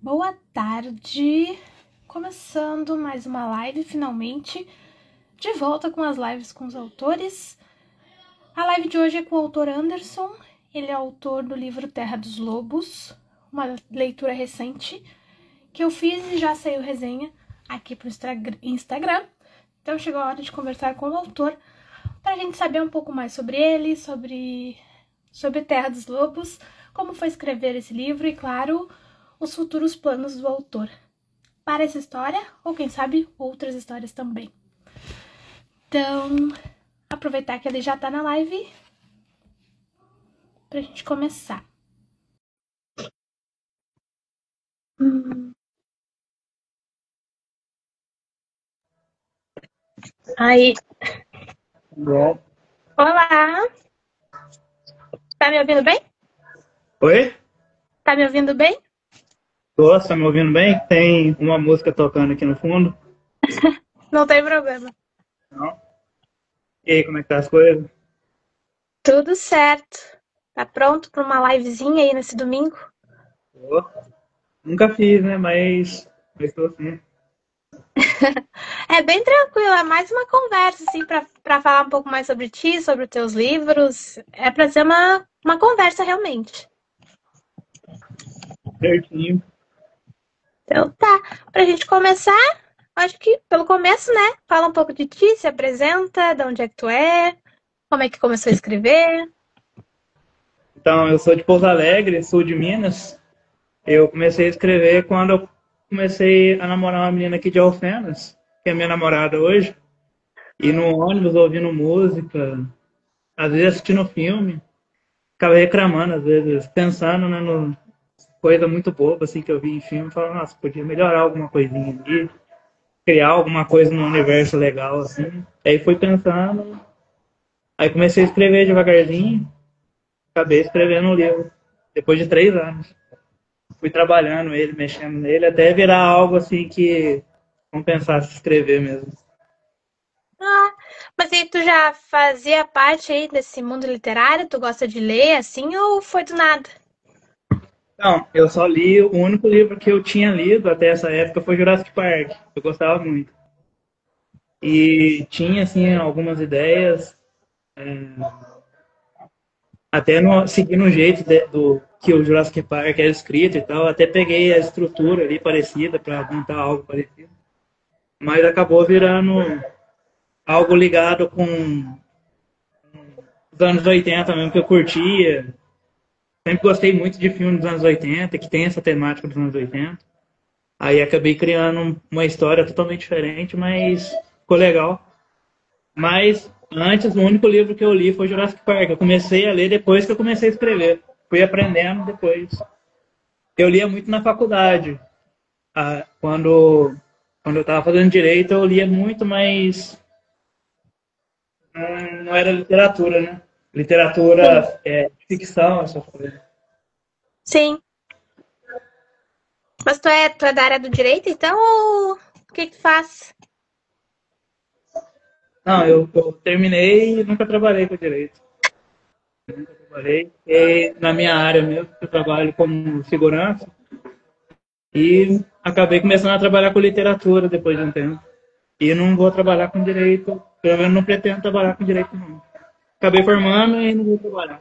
Boa tarde, começando mais uma live, finalmente, de volta com as lives com os autores. A live de hoje é com o autor Anderson, ele é autor do livro Terra dos Lobos, uma leitura recente que eu fiz e já saiu resenha aqui pro Instagram. Então chegou a hora de conversar com o autor, para a gente saber um pouco mais sobre ele, sobre Terra dos Lobos, como foi escrever esse livro e, claro, os futuros planos do autor para essa história, ou quem sabe outras histórias também. Então, aproveitar que ele já tá na live pra gente começar. Aí. Bom. Olá! Tá me ouvindo bem? Oi? Tá me ouvindo bem? Tô, tá me ouvindo bem? Tem uma música tocando aqui no fundo? Não tem problema. Não? E aí, como é que tá as coisas? Tudo certo. Tá pronto pra uma livezinha aí nesse domingo? Tô. Nunca fiz, né? Mas tô sim. É bem tranquilo, é mais uma conversa, assim, pra falar um pouco mais sobre ti, sobre os teus livros. É pra ser uma conversa realmente. Certinho. Então tá, pra gente começar, acho que pelo começo, né? Fala um pouco de ti, se apresenta, de onde é que tu é, como é que começou a escrever. Então, eu sou de Pouso Alegre, sul de Minas. Eu comecei a escrever quando eu comecei a namorar uma menina aqui de Alfenas, que é minha namorada hoje. E no ônibus, ouvindo música, às vezes assistindo filme. Ficava reclamando, às vezes, pensando, né, no coisa muito boba, assim, que eu vi em filme. Falava, nossa, podia melhorar alguma coisinha ali. Criar alguma coisa num universo legal, assim. Aí fui pensando, aí comecei a escrever devagarzinho, acabei escrevendo um livro, depois de 3 anos. Fui trabalhando ele, mexendo nele, até virar algo assim que compensasse escrever mesmo. Ah, mas aí tu já fazia parte aí desse mundo literário? Tu gosta de ler assim ou foi do nada? Não, eu só li, o único livro que eu tinha lido até essa época foi Jurassic Park. Eu gostava muito. E tinha, assim, algumas ideias, até no, seguindo o jeito do que o Jurassic Park era escrito e tal, até peguei a estrutura ali parecida para montar algo parecido, mas acabou virando algo ligado com os anos 80 mesmo, que eu curtia. Sempre gostei muito de filmes dos anos 80 que tem essa temática dos anos 80. Aí acabei criando uma história totalmente diferente, mas ficou legal. Mas antes, o único livro que eu li foi Jurassic Park. Eu comecei a ler depois que eu comecei a escrever. Fui aprendendo depois. Eu lia muito na faculdade. Quando eu estava fazendo direito, eu lia muito, mas não era literatura, né? Sim. Literatura ficção, essas coisas. Sim. Mas tu é da área do direito, então, ou o que que tu faz? Não, eu terminei e nunca trabalhei com direito. Nunca trabalhei. E na minha área mesmo, eu trabalho como segurança e acabei começando a trabalhar com literatura depois de um tempo. E não vou trabalhar com direito, pelo menos não pretendo trabalhar com direito, não. Acabei formando e não vou trabalhar.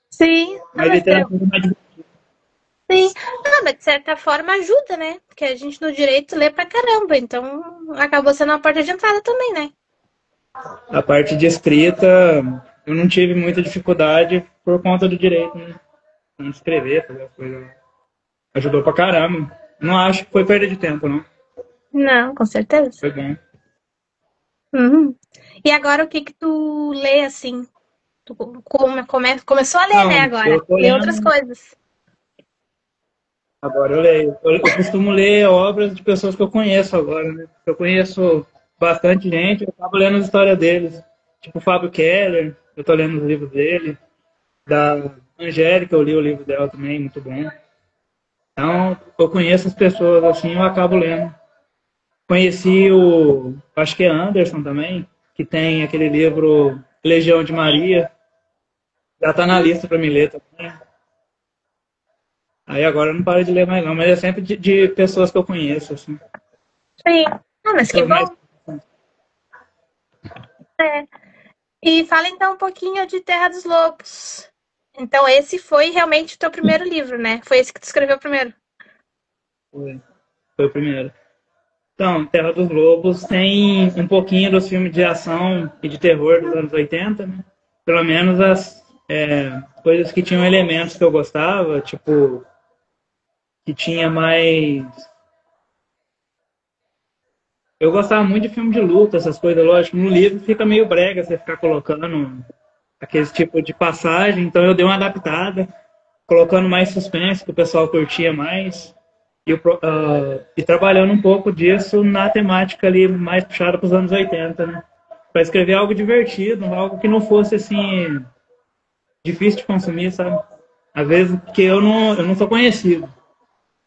Sim. Ah, Mas literatura é mais divertido. sim. Ah, mas de certa forma ajuda, né? Porque a gente no direito lê pra caramba, então acabou sendo uma porta de entrada também, né? A parte de escrita, eu não tive muita dificuldade por conta do direito, né? Não escrever, fazer as coisas. Ajudou pra caramba. Não acho que foi perda de tempo, não. Não, com certeza. Foi bom. Uhum. E agora o que que tu lê assim? Tu começou a ler, né, Não, agora? eu tô Lê outras lendo. coisas. Agora eu leio. Eu costumo ler obras de pessoas que eu conheço agora, né? Eu conheço bastante gente, eu acabo lendo as histórias deles. Tipo o Fábio Keller, eu tô lendo os livros dele. Da Angélica, eu li o livro dela também, muito bom. Então, eu conheço as pessoas assim, eu acabo lendo. Conheci acho que é Anderson também, que tem aquele livro Legião de Maria. Já tá na lista para me ler também. Aí agora eu não paro de ler mais não, mas é sempre de pessoas que eu conheço, assim. Sim. Ah, mas que Pessoas mais... bom. É. E fala então um pouquinho de Terra dos Lobos. Então, esse foi realmente o teu primeiro livro, né? Foi esse que tu escreveu primeiro. Foi o primeiro. Então, Terra dos Lobos tem um pouquinho dos filmes de ação e de terror dos anos 80, né? Pelo menos as coisas que tinham elementos que eu gostava, tipo, que tinha mais... Eu gostava muito de filme de luta, essas coisas, lógico. No livro fica meio brega você ficar colocando aquele tipo de passagem, então eu dei uma adaptada, colocando mais suspense, que o pessoal curtia mais. E trabalhando um pouco disso na temática ali mais puxada para os anos 80, né? Para escrever algo divertido, algo que não fosse assim difícil de consumir, sabe? Às vezes porque eu não sou conhecido.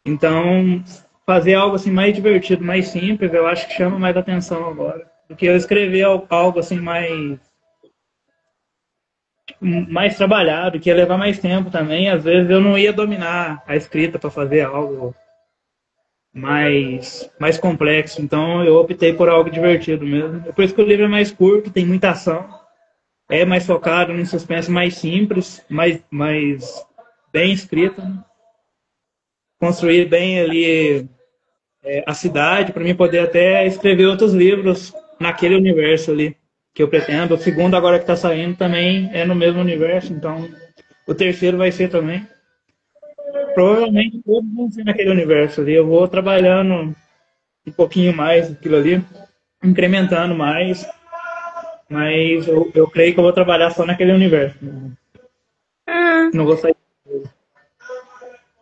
Então, fazer algo assim mais divertido, mais simples, eu acho que chama mais atenção agora. Do que eu escrever algo assim mais trabalhado, que ia levar mais tempo também. Às vezes eu não ia dominar a escrita para fazer algo mais complexo. Então eu optei por algo divertido mesmo. Depois que o livro é mais curto, tem muita ação, é mais focado num suspense mais simples, mais bem escrito, né? Construir bem ali a cidade, para mim poder até escrever outros livros naquele universo ali que eu pretendo. O segundo, agora que está saindo, também é no mesmo universo, então o terceiro vai ser também. Provavelmente todos vão ser naquele universo ali. Eu vou trabalhando um pouquinho mais aquilo ali, incrementando mais, mas eu creio que eu vou trabalhar só naquele universo. Hum, Não vou sair.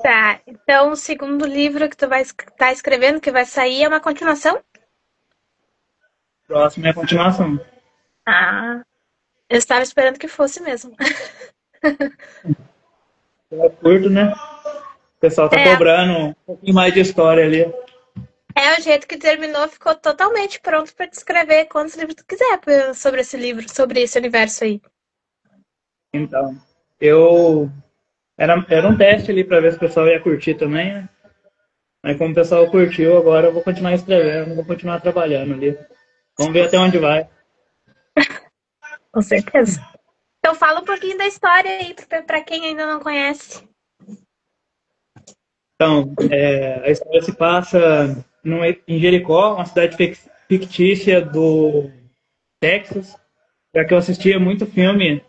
tá. Então, o segundo livro que tu vai estar escrevendo, que vai sair, é uma continuação? Próximo é a continuação. Ah, eu estava esperando que fosse mesmo. É curto, né? O pessoal tá É, cobrando um pouquinho mais de história ali. é o jeito que terminou, ficou totalmente pronto para te escrever quantos livros tu quiser sobre esse livro, sobre esse universo aí. Então, eu era um teste ali para ver se o pessoal ia curtir também, né? Mas como o pessoal curtiu, agora eu vou continuar escrevendo, vou continuar trabalhando ali. Vamos ver até onde vai. Com certeza. Então fala um pouquinho da história aí para quem ainda não conhece. Então, a história se passa em Jericó, uma cidade fictícia do Texas, já que eu assistia muito filme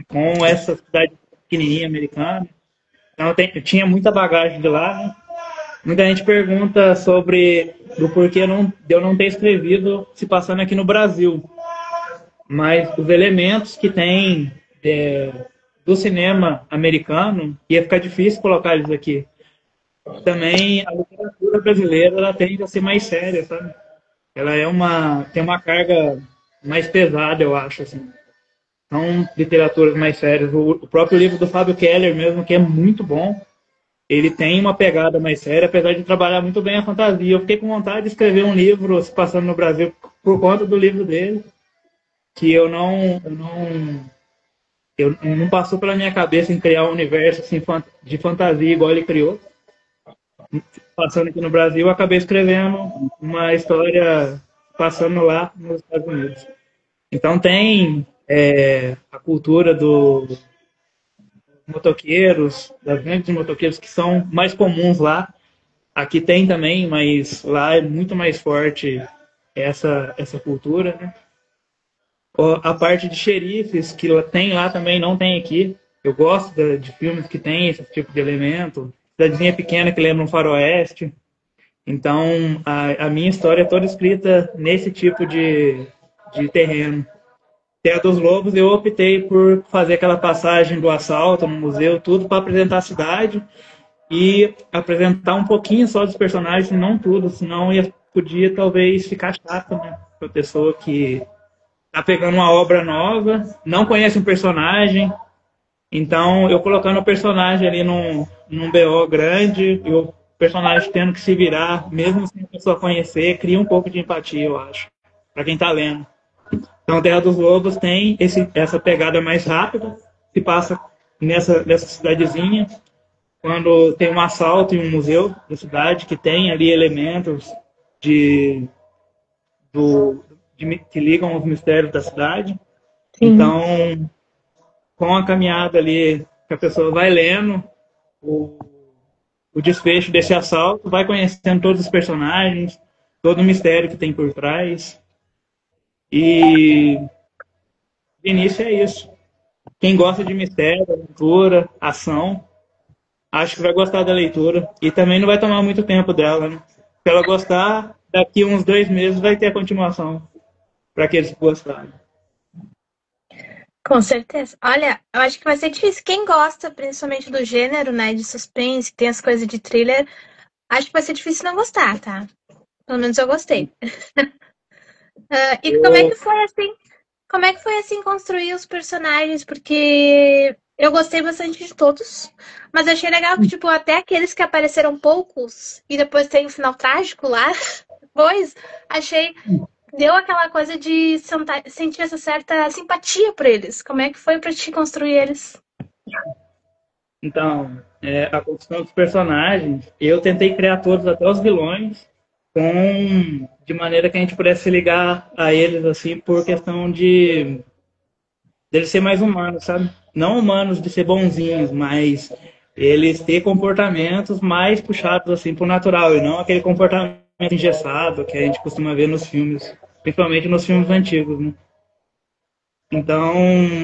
com essa cidade pequenininha americana. Então eu tinha muita bagagem de lá, né? Muita gente pergunta sobre o porquê de eu não ter escrevido se passando aqui no Brasil. Mas os elementos que tem do cinema americano, ia ficar difícil colocar eles aqui. Também a literatura brasileira ela tende a ser mais séria, sabe? Ela tem uma carga mais pesada, eu acho, assim. São literaturas mais sérias. O próprio livro do Fábio Keller mesmo, que é muito bom, ele tem uma pegada mais séria, apesar de trabalhar muito bem a fantasia. Eu fiquei com vontade de escrever um livro se passando no Brasil por conta do livro dele, que eu não passou pela minha cabeça em criar um universo assim, de fantasia igual ele criou. Passando aqui no Brasil, eu acabei escrevendo uma história passando lá nos Estados Unidos. Então tem a cultura dos motoqueiros, das gangues de motoqueiros que são mais comuns lá. Aqui tem também, mas lá é muito mais forte essa cultura, né? A parte de xerifes que tem lá também não tem aqui. Eu gosto de filmes que tem esse tipo de elemento. Cidadezinha pequena que lembra um faroeste. Então, a minha história é toda escrita nesse tipo de terreno. Terra dos Lobos, eu optei por fazer aquela passagem do assalto no museu, tudo para apresentar a cidade e apresentar um pouquinho só dos personagens, não tudo, senão podia talvez ficar chato, né? Para a pessoa que tá pegando uma obra nova, não conhece um personagem, então eu colocando o personagem ali num BO grande e o personagem tendo que se virar, mesmo sem a pessoa conhecer, cria um pouco de empatia, eu acho, para quem tá lendo. Então, Terra dos Lobos tem essa pegada mais rápida, se passa nessa cidadezinha. quando tem um assalto em um museu da cidade que tem ali elementos de, que ligam os mistérios da cidade. Sim. Então, com a caminhada ali, que a pessoa vai lendo o, o desfecho desse assalto, vai conhecendo todos os personagens, todo o mistério que tem por trás. E de início é isso. Quem gosta de mistério, aventura, ação, acho que vai gostar da leitura. E também não vai tomar muito tempo dela, né? Se ela gostar, daqui uns 2 meses vai ter a continuação para aqueles que gostaram. Com certeza. Olha, eu acho que vai ser difícil. Quem gosta, principalmente do gênero, né, de suspense, que tem as coisas de thriller, acho que vai ser difícil não gostar, tá? Pelo menos eu gostei. E como é que Eu, foi assim? Como é que foi assim construir os personagens? Porque eu gostei bastante de todos, mas achei legal que, tipo, até aqueles que apareceram poucos e depois tem o final trágico lá, depois, achei. Deu aquela coisa de sentir essa certa simpatia por eles. Como é que foi pra te construir eles? então, a construção dos personagens, eu tentei criar todos, até os vilões, de maneira que a gente pudesse se ligar a eles, assim, por questão de eles ser mais humanos, sabe? Não humanos de ser bonzinhos, mas eles ter comportamentos mais puxados, assim, pro natural, e não aquele comportamento engessado que a gente costuma ver nos filmes, principalmente nos filmes antigos, né? Então,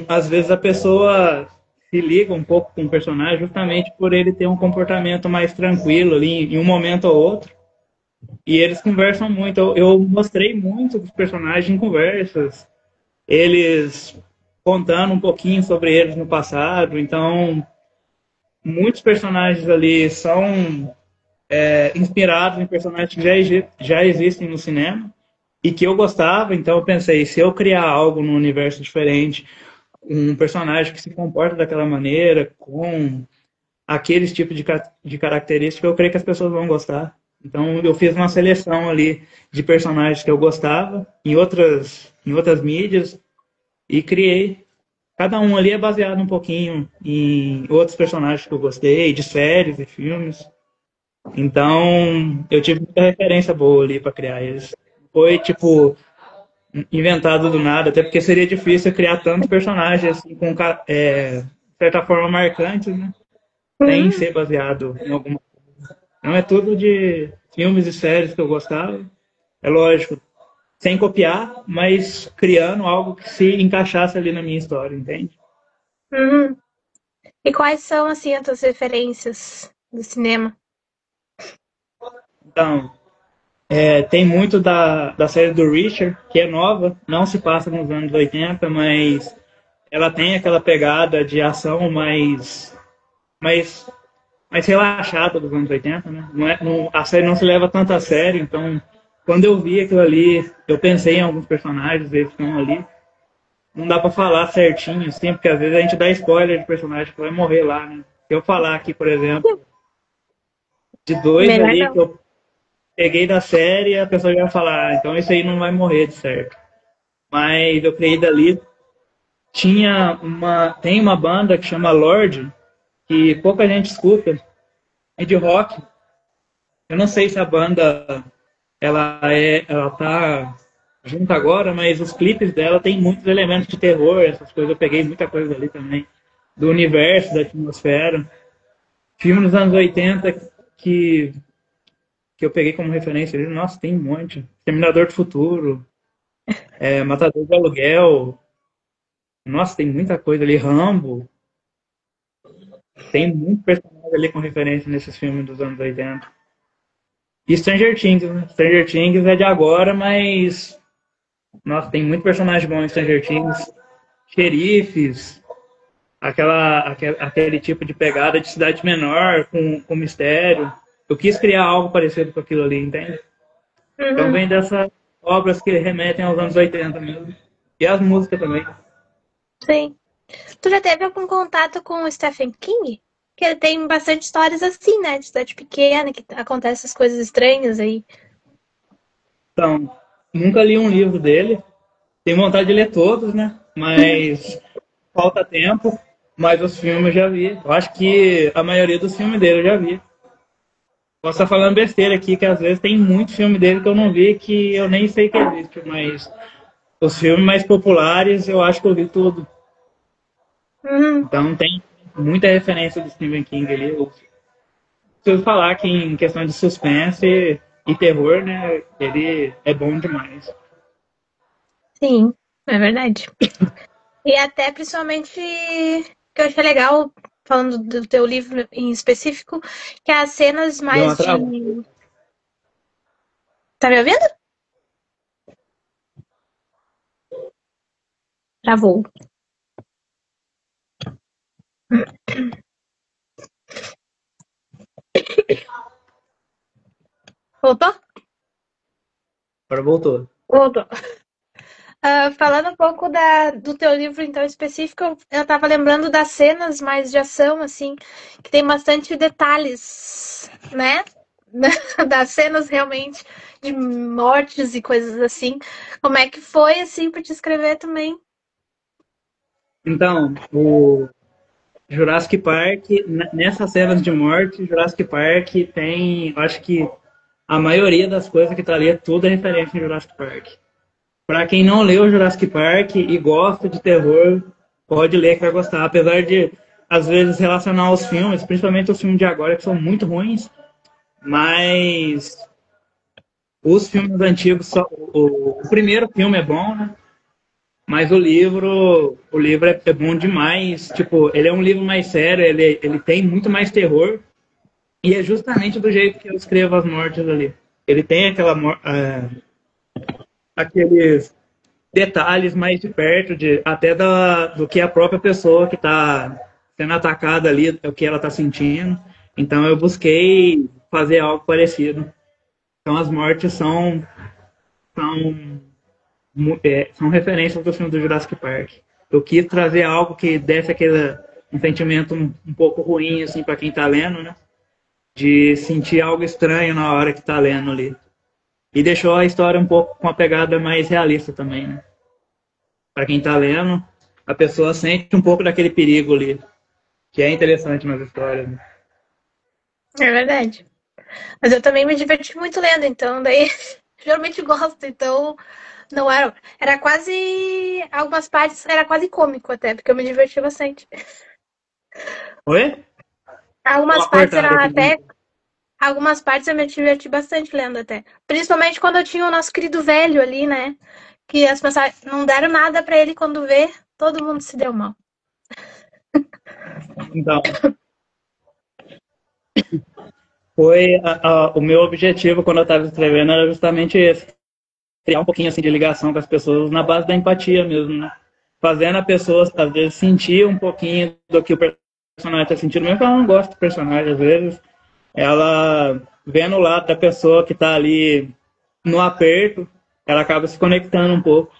às vezes a pessoa se liga um pouco com o personagem justamente por ele ter um comportamento mais tranquilo ali em um momento ou outro. E eles conversam muito. Eu mostrei muito dos personagens em conversas, eles contando um pouquinho sobre eles no passado. Então, muitos personagens ali são inspirados em personagens que já existem no cinema e que eu gostava. Então, eu pensei, se eu criar algo num universo diferente, um personagem que se comporta daquela maneira, com aqueles tipos de características, eu creio que as pessoas vão gostar. Então, eu fiz uma seleção ali de personagens que eu gostava em outras mídias e criei. Cada um ali é baseado um pouquinho em outros personagens que eu gostei, de séries e filmes. Então, eu tive muita referência boa ali para criar eles. Foi, tipo, inventado do nada, até porque seria difícil criar tantos personagens assim, com, de certa forma, marcantes, né? Sem Hum, ser baseado em alguma. Não é tudo de filmes e séries que eu gostava. É lógico, sem copiar, mas criando algo que se encaixasse ali na minha história, entende? hum. E quais são, assim, as tuas referências do cinema? Então, tem muito da série do Richard, que é nova, não se passa nos anos 80, mas ela tem aquela pegada de ação mais, mais relaxada dos anos 80, né? A série não se leva tanto a sério, então quando eu vi aquilo ali, eu pensei em alguns personagens, eles estão ali. Não dá pra falar certinho, assim, porque às vezes a gente dá spoiler de personagem que vai morrer lá, né? Se eu falar aqui, por exemplo, de dois Melhor ali que não. eu peguei da série, a pessoa já vai falar, então esse aí não vai morrer de certo. Mas eu criei dali. Tem uma banda que chama Lorde, que pouca gente escuta, é de rock. Eu não sei se a banda ela tá junto agora, mas os clipes dela tem muitos elementos de terror, essas coisas. Eu peguei muita coisa ali também, do universo, da atmosfera. Filme dos anos 80 que, que eu peguei como referência ali, nossa, tem um monte. Terminador do Futuro, Matador de Aluguel, nossa, tem muita coisa ali. Rambo, tem muito personagem ali com referência nesses filmes dos anos 80. E Stranger Things, né? Stranger Things é de agora, mas nossa, tem muito personagem bom em Stranger Things. Xerifes, aquele tipo de pegada de cidade menor, com mistério. Eu quis criar algo parecido com aquilo ali, entende? Então Uhum, vem dessas obras que remetem aos anos 80 mesmo. E as músicas também. sim. Tu já teve algum contato com o Stephen King? Que ele tem bastante histórias assim, né? De cidade pequena, que acontecem essas coisas estranhas aí. Então, nunca li um livro dele. Tenho vontade de ler todos, né? Mas falta tempo. Mas os filmes eu já vi. Eu acho que a maioria dos filmes dele eu já vi. Posso estar falando besteira aqui, que às vezes tem muito filme dele que eu não vi, que eu nem sei que existe, mas os filmes mais populares eu acho que eu vi tudo. Uhum. Então tem muita referência do Stephen King ali. Eu preciso falar que em questão de suspense e terror, né, ele é bom demais. Sim, é verdade. E até principalmente que eu achei legal, falando do teu livro em específico, que é as cenas Deu uma mais de. travada. Tá me ouvindo? Travou. Voltou? Agora voltou. Voltou. Falando um pouco do teu livro, então, específico, eu tava lembrando das cenas mais de ação, assim, que tem bastante detalhes, né? Das cenas realmente de mortes e coisas assim. Como é que foi, assim, pra te escrever também? Então, o Jurassic Park, nessas cenas de morte, Jurassic Park tem, acho que a maioria das coisas que tá ali é tudo referência em Jurassic Park. Pra quem não leu Jurassic Park e gosta de terror, pode ler que vai gostar. Apesar de, às vezes, relacionar os filmes, principalmente os filmes de agora, que são muito ruins, mas os filmes antigos, o primeiro filme é bom, né? Mas o livro é bom demais. Tipo, ele é um livro mais sério, ele tem muito mais terror. E é justamente do jeito que eu escrevo as mortes ali. Ele tem aqueles detalhes mais de perto, até do que a própria pessoa que está sendo atacada ali, o que ela está sentindo. Então eu busquei fazer algo parecido. Então as mortes são, são referências do filme do Jurassic Park. Eu quis trazer algo que desse um sentimento um pouco ruim assim para quem está lendo, né? De sentir algo estranho na hora que está lendo ali. E deixou a história um pouco com uma pegada mais realista também, né? Para quem está lendo, a pessoa sente um pouco daquele perigo ali, que é interessante nas histórias. Né? É verdade. Mas eu também me diverti muito lendo, então daí geralmente gosto, então não era. Era quase. Algumas partes era quase cômico até, porque eu me diverti bastante. Oi? Deu Algumas uma partes cortada era aqui. até. Algumas partes eu me diverti bastante lendo até. Principalmente quando eu tinha o nosso querido velho ali, né? Que as pessoas não deram nada pra ele quando vê, todo mundo se deu mal. Então, foi o meu objetivo quando eu estava escrevendo era justamente esse. Criar um pouquinho assim de ligação com as pessoas na base da empatia mesmo, né? Fazendo a pessoa, às vezes, sentir um pouquinho do que o personagem está sentindo, mesmo que ela não gosta do personagem, às vezes, ela vendo o lado da pessoa que está ali no aperto, ela acaba se conectando um pouco.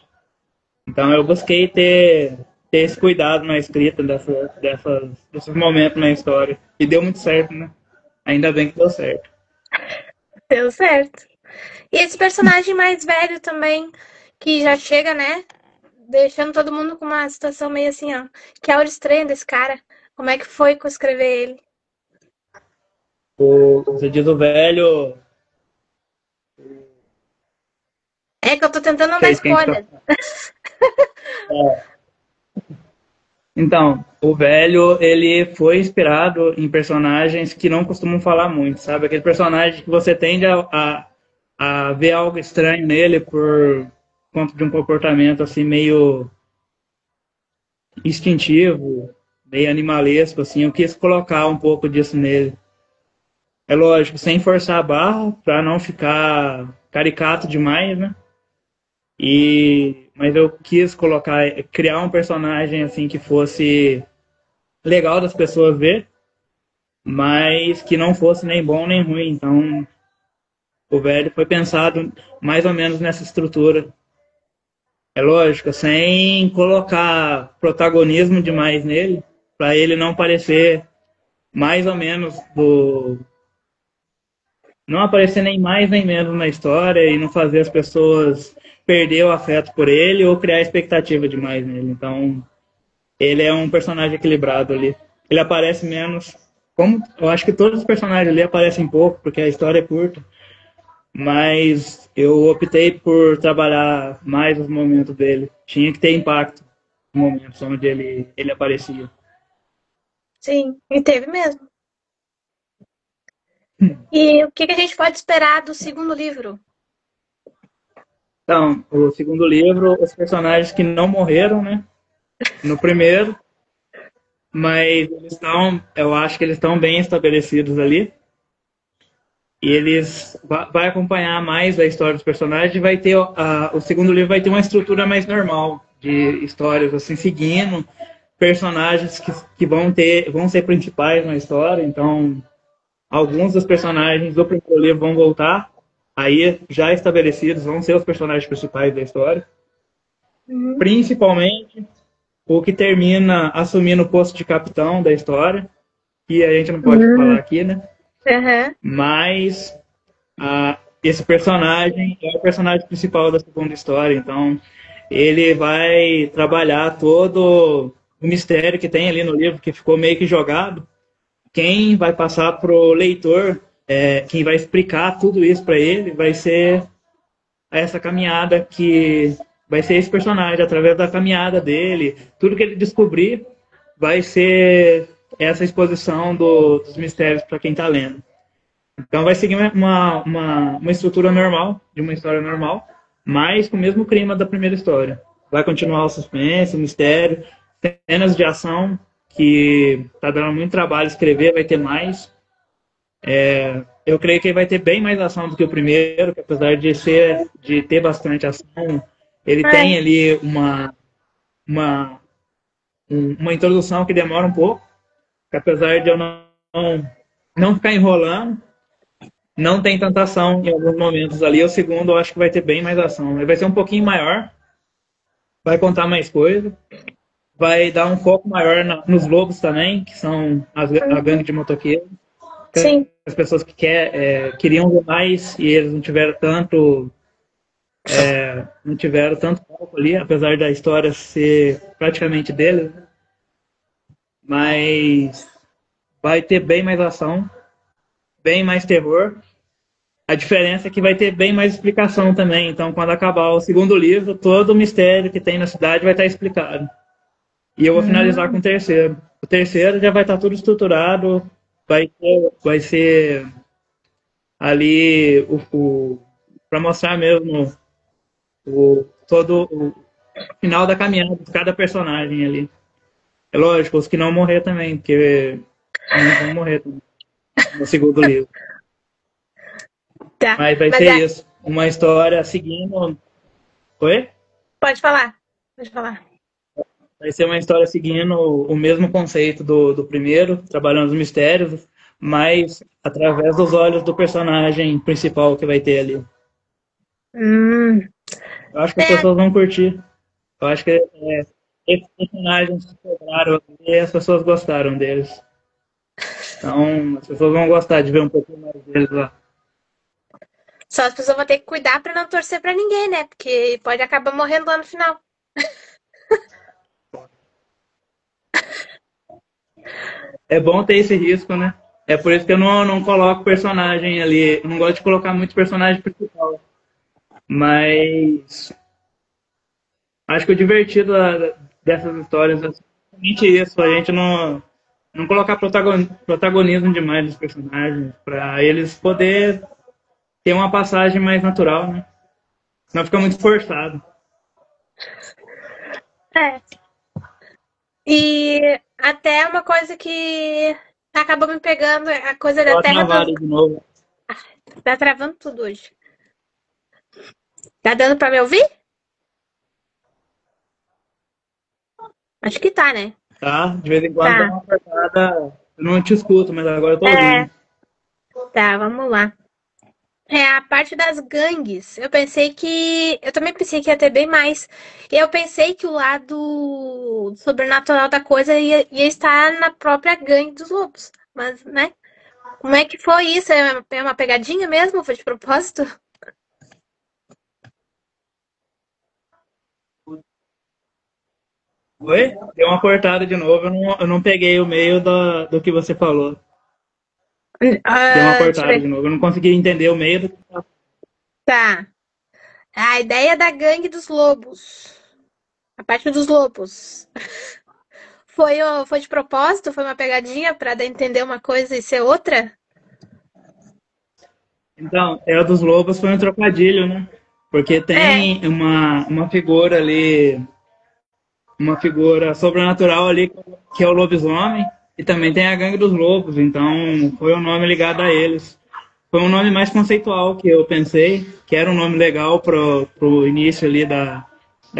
Então eu busquei ter esse cuidado na escrita desses momentos na história. E deu muito certo, né? Ainda bem que deu certo. Deu certo. E esse personagem mais velho também, que já chega, né? Deixando todo mundo com uma situação meio assim, ó. Que aura estranha desse cara. Como é que foi com escrever ele? Você diz o velho. É que eu tô tentando não Que dar é isso que a gente spoiler. Então, o velho, ele foi inspirado em personagens que não costumam falar muito, sabe? Aquele personagem que você tende a ver algo estranho nele por conta de um comportamento assim meio instintivo, meio animalesco, assim. Eu quis colocar um pouco disso nele. É lógico, sem forçar a barra, para não ficar caricato demais, né? Mas eu quis criar um personagem assim que fosse legal das pessoas ver, mas que não fosse nem bom nem ruim. Então, o velho foi pensado mais ou menos nessa estrutura. É lógico, sem colocar protagonismo demais nele, para ele não parecer mais ou menos do. Não aparecer nem mais nem menos na história e não fazer as pessoas perder o afeto por ele ou criar expectativa demais nele. Então, ele é um personagem equilibrado ali. Ele aparece menos. Como eu acho que todos os personagens ali aparecem pouco, porque a história é curta. Mas eu optei por trabalhar mais os momentos dele. Tinha que ter impacto nos momentos onde ele aparecia. Sim, e teve mesmo. E o que que a gente pode esperar do segundo livro? Então, o segundo livro, os personagens que não morreram, né? No primeiro, mas eles estão, eu acho que eles estão bem estabelecidos ali. E eles vai acompanhar mais a história dos personagens e vai ter o segundo livro vai ter uma estrutura mais normal de histórias assim seguindo personagens que vão ser principais na história. Então, alguns dos personagens do primeiro livro vão voltar aí já estabelecidos, vão ser os personagens principais da história. Uhum. Principalmente o que termina assumindo o posto de capitão da história, que a gente não pode falar aqui, né? Uhum. Mas esse personagem é o personagem principal da segunda história, então ele vai trabalhar todo o mistério que tem ali no livro, que ficou meio que jogado. Quem vai passar pro leitor, quem vai explicar tudo isso para ele, vai ser essa caminhada que vai ser esse personagem, através da caminhada dele, tudo que ele descobrir vai ser essa exposição dos mistérios para quem está lendo. Então vai seguir uma estrutura normal, de uma história normal, mas com o mesmo clima da primeira história. Vai continuar o suspense, o mistério, cenas de ação, que tá dando muito trabalho escrever, vai ter mais. Eu creio que vai ter bem mais ação do que o primeiro, que apesar de ter bastante ação, ele É. tem ali uma, uma introdução que demora um pouco, que apesar de eu não ficar enrolando, não tem tanta ação em alguns momentos ali. O segundo eu acho que vai ter bem mais ação. Ele vai ser um pouquinho maior, vai contar mais coisa, vai dar um foco maior nos lobos também, que são a gangue de motoqueiros. Sim. As pessoas que queriam ver mais e eles não tiveram tanto foco ali, apesar da história ser praticamente deles, né? Mas vai ter bem mais ação, bem mais terror. A diferença é que vai ter bem mais explicação também. Então, quando acabar o segundo livro, todo o mistério que tem na cidade vai estar explicado. E eu vou finalizar com o terceiro. O terceiro já vai estar tudo estruturado, vai ser ali para mostrar mesmo todo o final da caminhada de cada personagem ali. É lógico, os que não morrer também, porque muitos vão morrer também no segundo livro. Tá. Mas vai Mas ser isso. Uma história seguindo. Oi? pode falar. Pode falar. Vai ser uma história seguindo o mesmo conceito do primeiro, trabalhando os mistérios, mas através dos olhos do personagem principal que vai ter ali. Hum. Eu acho que as É, pessoas vão curtir. Eu acho que esses personagens que sobraram e as pessoas gostaram deles. Então, as pessoas vão gostar de ver um pouquinho mais deles lá. só as pessoas vão ter que cuidar pra não torcer pra ninguém, né? Porque pode acabar morrendo lá no final. É bom ter esse risco, né? É por isso que eu não coloco personagem ali. Eu não gosto de colocar muitos personagens principais. Mas acho que o divertido dessas histórias é justamente isso. A gente não colocar protagonismo demais dos personagens. Para eles poder ter uma passagem mais natural, né? Senão fica muito forçado. É. E até uma coisa que acabou me pegando, a coisa da Só Terra dos... travado de novo. Tá travando tudo hoje. Tá dando pra me ouvir? Acho que tá, né? Tá? De vez em quando dá Tá. uma cortada. Eu não te escuto, mas agora eu tô É, ouvindo. tá, vamos lá. É, a parte das gangues, eu pensei que. Eu também pensei que ia ter bem mais. E eu pensei que o lado sobrenatural da coisa ia estar na própria gangue dos lobos. Mas, né? Como é que foi isso? É uma pegadinha mesmo? Foi de propósito? Oi? Deu uma cortada de novo, eu não peguei o meio do que você falou. Deu uma Deixa eu cortada ver. de novo, eu não consegui entender o meio do. Tá. A ideia da gangue dos lobos. A parte dos lobos. Foi de propósito? Foi uma pegadinha pra dar a entender uma coisa e ser outra? Então, é o dos lobos foi um trocadilho, né? Porque É. tem uma figura ali, uma figura sobrenatural ali, que é o lobisomem, e também tem a gangue dos lobos, então foi um nome ligado a eles. Foi um nome mais conceitual que eu pensei, que era um nome legal pro início ali da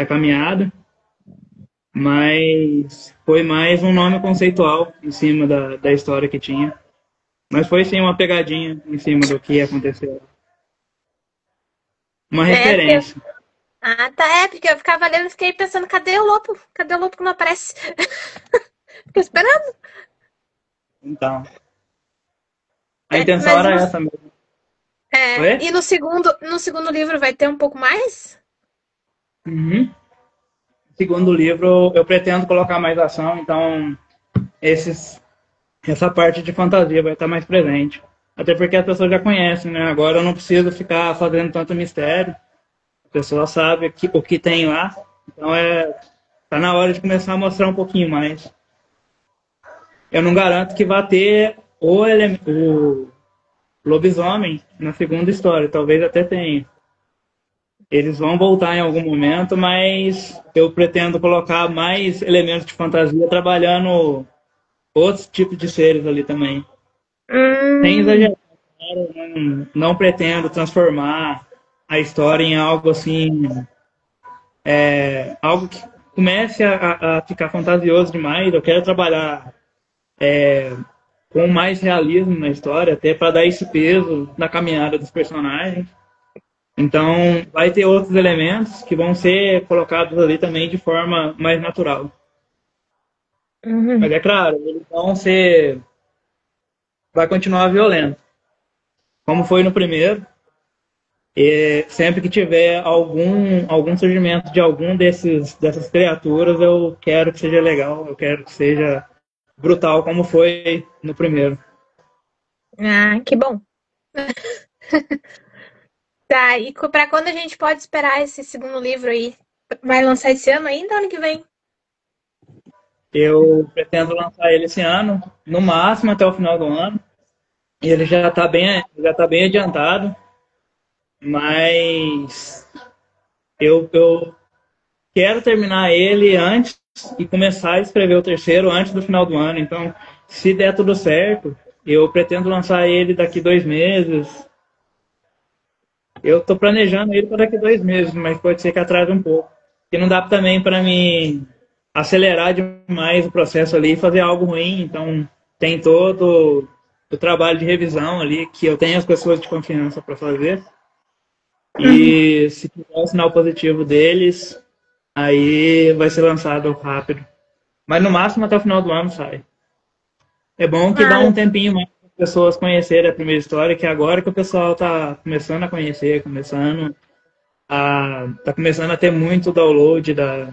caminhada, mas foi mais um nome conceitual em cima da história que tinha. Mas foi sim uma pegadinha em cima do que aconteceu. Uma É, porque. referência. Ah, tá. É, porque eu ficava lendo e fiquei pensando, cadê o lobo? Cadê o lobo que não aparece? Fiquei esperando. Então, a É, intenção mas era essa mesmo. Oi? e no segundo livro vai ter um pouco mais? Uhum. Segundo livro, eu pretendo colocar mais ação, então esses, essa parte de fantasia vai estar mais presente. Até porque as pessoas já conhecem, né? Agora eu não preciso ficar fazendo tanto mistério. A pessoa sabe o que tem lá. Então tá na hora de começar a mostrar um pouquinho mais. Eu não garanto que vá ter o lobisomem na segunda história. Talvez até tenha. Eles vão voltar em algum momento, mas eu pretendo colocar mais elementos de fantasia trabalhando outros tipos de seres ali também. Sem Hum, exagerar, não pretendo transformar a história em algo assim, algo que comece a ficar fantasioso demais. Eu quero trabalhar com mais realismo na história, até para dar esse peso na caminhada dos personagens. Então, vai ter outros elementos que vão ser colocados ali também de forma mais natural. Mas uhum. é claro, eles vão ser. Vai continuar violento, como foi no primeiro. E sempre que tiver algum surgimento de algum dessas criaturas, eu quero que seja legal, eu quero que seja brutal, como foi no primeiro. Ah, que bom. Tá, e pra quando a gente pode esperar esse segundo livro aí? Vai lançar esse ano ainda ou ano que vem? Eu pretendo lançar ele esse ano, no máximo até o final do ano. E ele já tá bem adiantado, mas eu quero terminar ele antes e começar a escrever o terceiro antes do final do ano. Então, se der tudo certo, eu pretendo lançar ele daqui 2 meses. Eu estou planejando ele para daqui 2 meses, mas pode ser que atrase um pouco. E não dá também para me acelerar demais o processo ali e fazer algo ruim. Então, tem todo o trabalho de revisão ali, que eu tenho as pessoas de confiança para fazer. Uhum. E se tiver o sinal positivo deles, aí vai ser lançado rápido. Mas no máximo até o final do ano sai. É bom que dá Ah, um tempinho mais para as pessoas conhecerem a primeira história, que é agora que o pessoal está começando a conhecer, tá começando a ter muito download da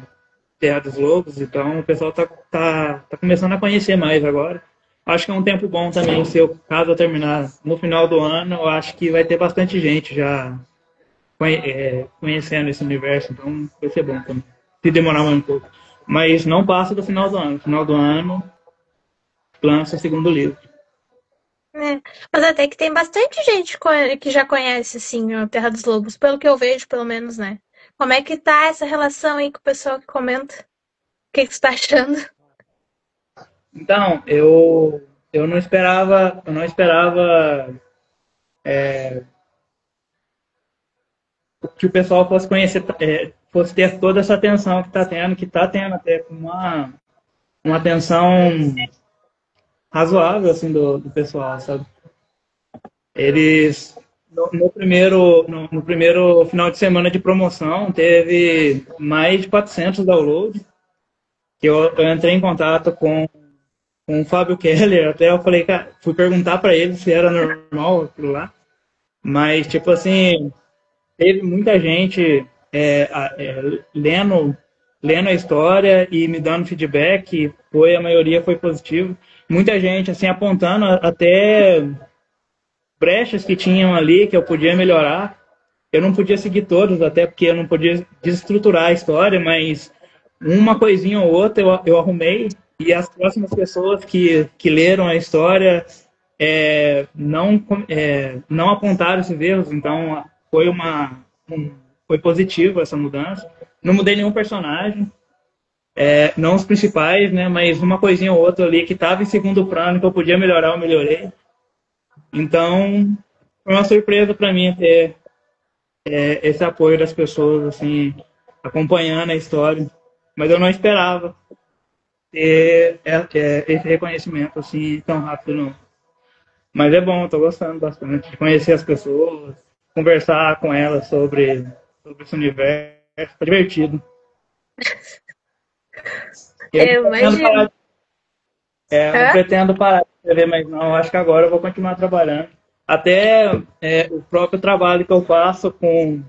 Terra dos Lobos, então o pessoal tá começando a conhecer mais agora. Acho que é um tempo bom também, se eu, caso eu terminar no final do ano, eu acho que vai ter bastante gente já conhecendo esse universo, então vai ser bom também. Se demorar um pouco. Mas não passa do final do ano. No final do ano, lança o segundo livro. é. Mas até que tem bastante gente que já conhece, assim, a Terra dos Lobos, pelo que eu vejo, pelo menos, né? Como é que tá essa relação aí com o pessoal que comenta? O que que você tá achando? Então, eu não esperava que o pessoal fosse conhecer, fosse ter toda essa atenção que está tendo até com uma atenção razoável assim do pessoal, sabe? Eles no primeiro final de semana de promoção teve mais de 400 downloads. Que eu entrei em contato com o Fábio Keller, até eu falei, cara, fui perguntar para ele se era normal aquilo lá, mas tipo assim, teve muita gente lendo lendo a história e me dando feedback, a maioria foi positivo. Muita gente, assim, apontando até brechas que tinham ali que eu podia melhorar. Eu não podia seguir todos, até porque eu não podia desestruturar a história, mas uma coisinha ou outra eu arrumei, e as próximas pessoas que leram a história não apontaram esses erros, então foi positivo essa mudança. Não mudei nenhum personagem, não os principais, né, mas uma coisinha ou outra ali que estava em segundo plano que eu podia melhorar, eu melhorei. Então, foi uma surpresa para mim ter esse apoio das pessoas, assim, acompanhando a história. Mas eu não esperava ter esse reconhecimento, assim, tão rápido, não. Mas é bom, estou gostando bastante de conhecer as pessoas, conversar com elas sobre esse universo. É divertido. Eu Eu imagino. não Hã? pretendo parar de escrever mais, não. Acho que agora eu vou continuar trabalhando. Até o próprio trabalho que eu faço com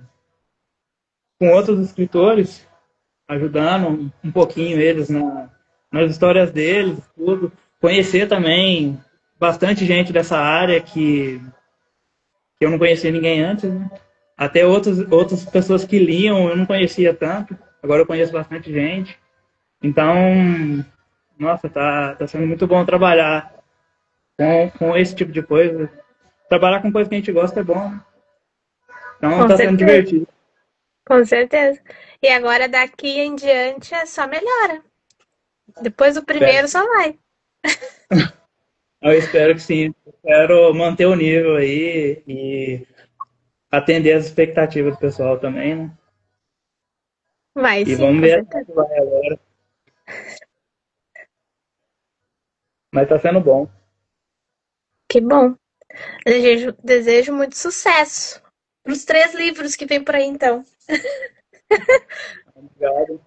outros escritores, ajudando um pouquinho eles nas histórias deles, tudo. Conhecer também bastante gente dessa área que eu não conhecia ninguém antes, né? Até outras pessoas que liam eu não conhecia tanto, agora eu conheço bastante gente. Então, nossa, tá sendo muito bom trabalhar com esse tipo de coisa. Trabalhar com coisa que a gente gosta é bom, né? Então Com tá sendo certeza, divertido. com certeza. E agora daqui em diante é só melhora. Depois do Espero, primeiro só vai. eu espero que sim. Espero manter o nível aí e atender as expectativas do pessoal também, né? Vai E sim, vamos com ver certeza. até onde vai agora. Mas tá sendo bom. Que bom. Desejo muito sucesso para os 3 livros que vem por aí, então. Obrigado.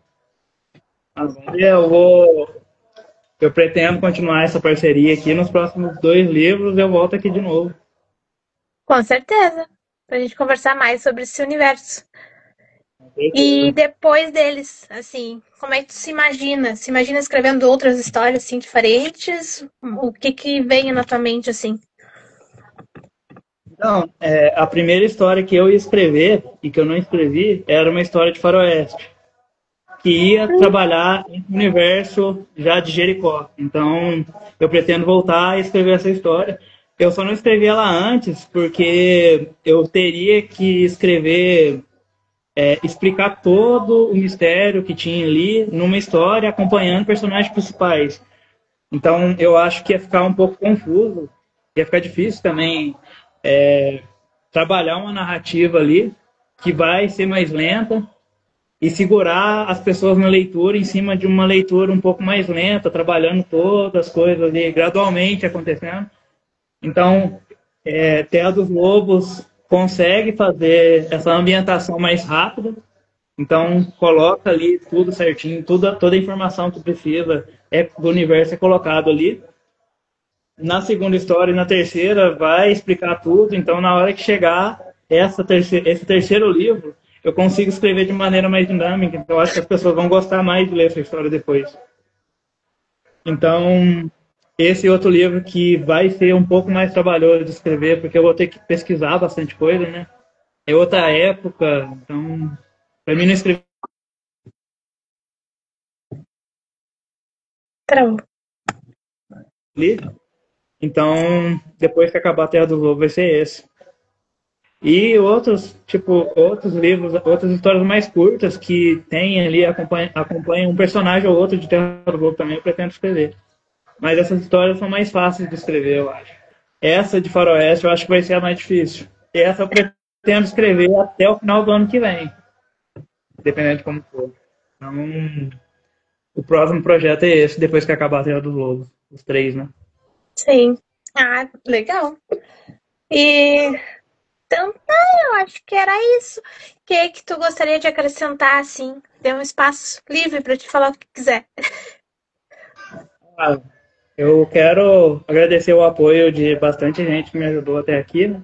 Vamos ver, eu pretendo continuar essa parceria aqui. Nos próximos 2 livros eu volto aqui de novo. Com certeza. Pra gente conversar mais sobre esse universo. Com E certeza. depois deles, assim, como é que tu se imagina? Se imagina escrevendo outras histórias assim diferentes? O que que vem na tua mente assim? Então, a primeira história que eu ia escrever e que eu não escrevi era uma história de faroeste, que ia trabalhar no universo já de Jericó. Então, eu pretendo voltar a escrever essa história. Eu só não escrevi ela antes porque eu teria que escrever, explicar todo o mistério que tinha ali numa história acompanhando personagens principais. Então, eu acho que ia ficar um pouco confuso, ia ficar difícil também trabalhar uma narrativa ali que vai ser mais lenta e segurar as pessoas na leitura em cima de uma leitura um pouco mais lenta, trabalhando todas as coisas ali gradualmente acontecendo. Então, Terra dos Lobos consegue fazer essa ambientação mais rápida. Então, coloca ali tudo certinho, toda a informação que precisa do universo é colocado ali. Na segunda história e na terceira vai explicar tudo. Então, na hora que chegar esse terceiro livro, eu consigo escrever de maneira mais dinâmica. Então, acho que as pessoas vão gostar mais de ler essa história depois. Então, esse outro livro que vai ser um pouco mais trabalhoso de escrever, porque eu vou ter que pesquisar bastante coisa, né? É outra época, então, para mim não escrever Travou. ali. Então, depois que acabar a Terra do Lobo, vai ser esse. E outros livros, outras histórias mais curtas que tem ali, acompanham um personagem ou outro de Terra do Lobo também, eu pretendo escrever. Mas essas histórias são mais fáceis de escrever, eu acho. Essa de Faroeste eu acho que vai ser a mais difícil. E essa eu pretendo escrever até o final do ano que vem, dependendo de como for. Então, o próximo projeto é esse, depois que acabar a Terra dos Lobos. Os 3, né? Sim. Ah, legal. E então tá, eu acho que era isso. O que tu gostaria de acrescentar assim? Dê um espaço livre para te falar o que quiser. Ah, eu quero agradecer o apoio de bastante gente que me ajudou até aqui, né?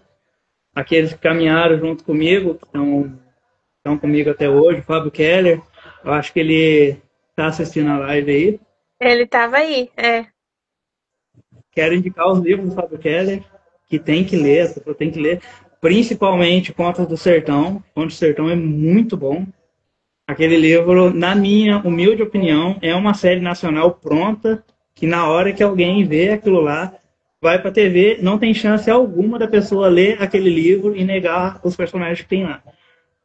Aqueles que caminharam junto comigo, que estão comigo até hoje, o Fábio Keller, Eu acho que ele tá assistindo a live aí. Ele tava aí, é. Quero indicar os livros do Fábio Keller, que tem que ler, essa pessoa tem que ler. Principalmente Contos do Sertão. Contos do Sertão é muito bom. Aquele livro, na minha humilde opinião, é uma série nacional pronta, que na hora que alguém vê aquilo lá, vai para a TV, não tem chance alguma da pessoa ler aquele livro e negar os personagens que tem lá.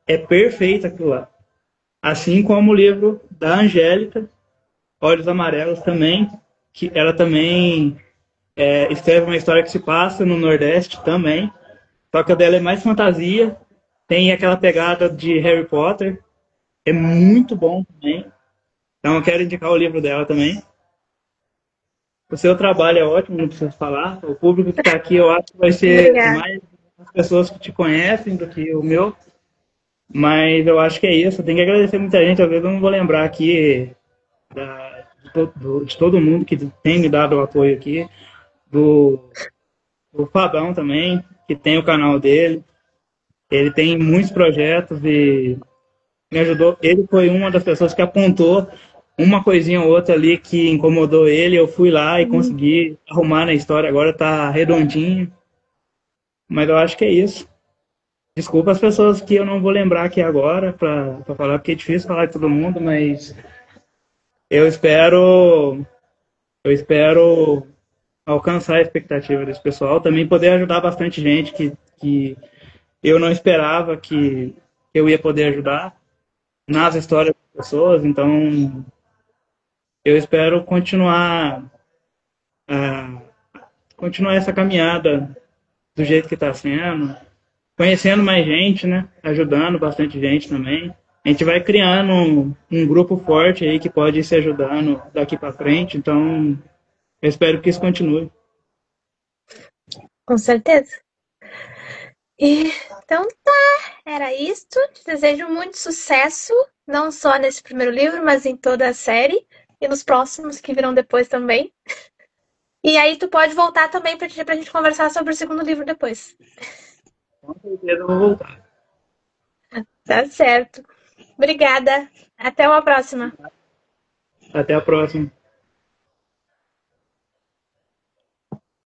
É perfeito aquilo lá. Assim como o livro da Angélica, Olhos Amarelos também, que ela também escreve uma história que se passa no Nordeste também, só que a dela é mais fantasia, tem aquela pegada de Harry Potter, é muito bom também. Então eu quero indicar o livro dela também. O seu trabalho é ótimo, não preciso falar. O público que está aqui, eu acho que vai ser Obrigada. mais as pessoas que te conhecem do que o meu. Mas eu acho que é isso. Tem que agradecer muita gente. Às vezes eu não vou lembrar aqui de todo mundo que tem me dado o apoio aqui. Do, do Fabão também, que tem o canal dele. Ele tem muitos projetos e me ajudou. Ele foi uma das pessoas que apontou uma coisinha ou outra ali que incomodou ele. Eu fui lá e consegui arrumar na história. Agora tá redondinho. Mas eu acho que é isso. Desculpa as pessoas que eu não vou lembrar aqui agora para falar, porque é difícil falar de todo mundo, mas eu espero, eu espero alcançar a expectativa desse pessoal. Também poder ajudar bastante gente que eu não esperava que eu ia poder ajudar nas histórias das pessoas. Então, eu espero ah, continuar essa caminhada do jeito que está sendo, conhecendo mais gente, né? Ajudando bastante gente também. A gente vai criando um grupo forte aí que pode ir se ajudando daqui para frente. Então, eu espero que isso continue. Com certeza. E, então tá, era isto. Te desejo muito sucesso, não só nesse primeiro livro, mas em toda a série e nos próximos que virão depois também. E aí tu pode voltar também pra gente conversar sobre o segundo livro depois. Com certeza eu vou voltar. Tá certo. Obrigada. Até uma próxima. Até a próxima.